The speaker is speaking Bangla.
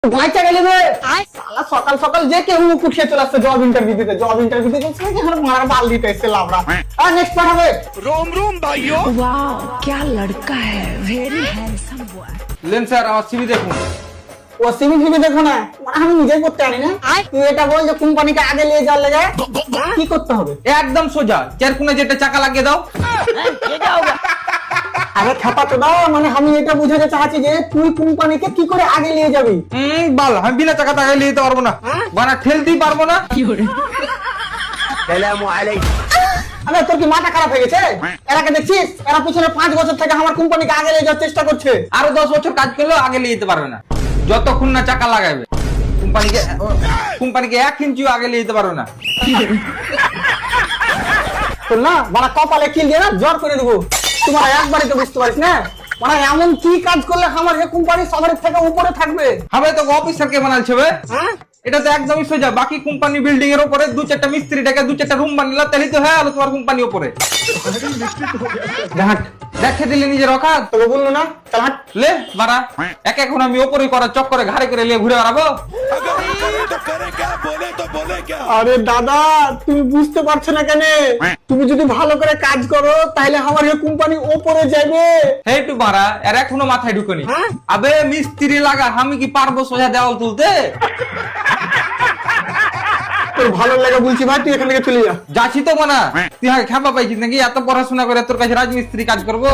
বাচ্চা গেলে রে শালা সকাল সকাল যে কেউ মুখ উঠিয়ে চলে আসছে জব ইন্টারভিউ দিতে চলছে নাকি এখন মারার বাল দিতে এসছে লাভরা। আর নেক্সট পার্ট হবে रोम रोम भाइयों। वाह क्या लड़का है, वेरी हैंडसम बॉय। लेन স্যার আমার সিভি দেখুন। ও সিভি টিভি দেখো না, আমি নিজেই করতে জানি না। তুই এটা বল যে কোম্পানিকে আগে নিয়ে যাওয়ার লেগে কি করতে হবে? একদম সোজা চার কোণে যেটা চাকা লাগিয়ে দাও। আরে খাপা তো দাও, মানে আমি এটা বুঝাতে চাচ্ছি যে তুই কোম্পানিকে কি করে আগে নিয়ে যাবি। বাল আমি বিনা চাকা টাকা নিয়ে যেতে পারবো না, বানা ঠেলতেই পারবো না। আরে তোর কি মাথা খারাপ হয়ে গেছে? এরাকে দেখছিস, এরা পিছনে 5 বছর থেকে আমার কোম্পানিকে আগে নিয়ে যাওয়ার চেষ্টা করছে। আরো 10 বছর কাজ করলেও আগে নিয়ে যেতে পারবে না, যতক্ষণ না চাকা লাগাবে। কোম্পানিকে 1 ইঞ্চিও আগে নিয়ে যেতে পারবে না। তোর না মানে কপালে কিল দিয়ে না জ্বর করে দেবো। তোমার একবারই তো বুঝতে পারিস না, মানে এমন কি কাজ করলে আমার এই কোম্পানি সবার থেকে উপরে থাকবে। হবে তো অফিসারকে বানালছে বে। এটা তো একদমই সোজা। বাকি কোম্পানি বিল্ডিং এর উপরে 2-4টা মিস্ত্রি ডেকে 2-4টা রুম বানালে তাহলে তো হয়ে গেল তোমার কোম্পানি উপরে। দেখে দিলে নিজের অকাত। তোকে বললো না, চল হাট। লে মারা এক এখন আমি ওপরে করার চক্করে ঘাড়ে করে নিয়ে ঘুরে বেড়াবো। अगर करे तो करे क्या, बोले क्या। আরে দাদা তুমি বুঝতে পারছো না কেন? তুমি যদি ভালো করে কাজ করো তাহলে আমার এই কোম্পানি উপরে যাবে। হেইটু মারা এর এখনো মাথায় ঢুকনি। আবে মিস্ত্রি লাগা, আমি কি পারবো সোজা দেওয়াল তুলতে? তোর ভালো লাগে বলছি ভাই, তুই এখান থেকে চলে যা। যাচ্ছি তো মানা, তুই আমাকে খেপা পাইছিস নাকি? এত পড়াশোনা করে তোর কাছে রাজমিস্ত্রি কাজ করবো?